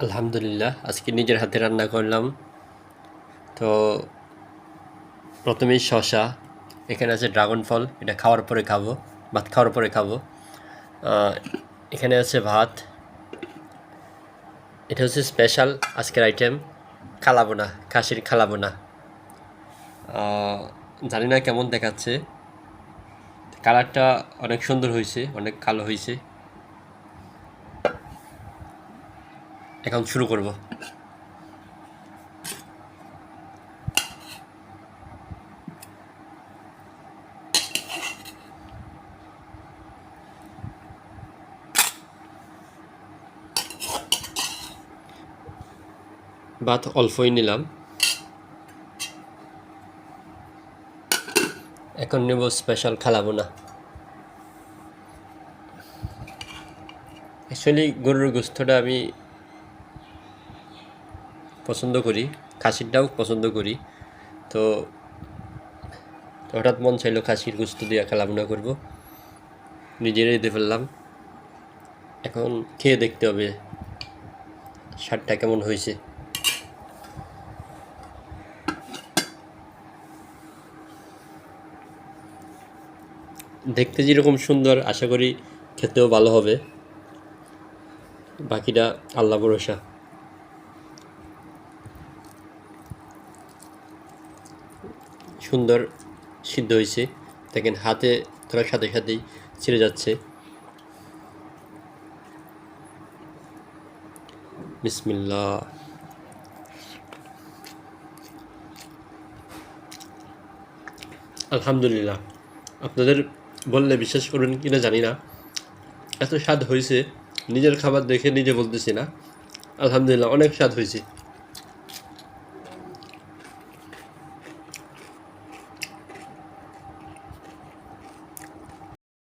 আলহামদুলিল্লাহ, আজকে নিজের হাতে রান্না করলাম। তো প্রথমেই শসা, এখানে আছে ড্রাগন ফল, এটা খাওয়ার পরে খাবো, ভাত খাওয়ার পরে খাবো। এখানে আছে ভাত, এটা হচ্ছে স্পেশাল আজকের আইটেম, খালাবোনা, খাসির খালাবোনা। জানি না কেমন দেখাচ্ছে, কালারটা অনেক সুন্দর হয়েছে, অনেক কালো হয়েছে। এখন শুরু করব। ভাত অল্পই নিলাম, এখন নেব স্পেশাল খালাবোনা। অ্যাকচুয়ালি গরুর গোস্তটা আমি পছন্দ করি, খাসিরটাও পছন্দ করি। তো হঠাৎ মন চাইলো খাসির গোস্ত দিয়ে খালাবোনা করব, নিজেরাই দিয়ে ফেললাম। এখন খেয়ে দেখতে হবে স্বাদটা কেমন হয়েছে। দেখতে যেরকম সুন্দর, আশা করি খেতেও ভালো হবে, বাকিটা আল্লাহ ভরসা। সুন্দর সিদ্ধ হয়েছে, দেখেন হাতে ধরার সাথে সাথেই ছিঁড়ে যাচ্ছে। বিসমিল্লাহ। আলহামদুলিল্লাহ, আপনাদের বললে বিশ্বাস করবেন কিনা জানি না, এত স্বাদ হয়েছে, নিজের খাবার দেখে নিজে বলতেছি না, আলহামদুলিল্লাহ অনেক স্বাদ হয়েছে।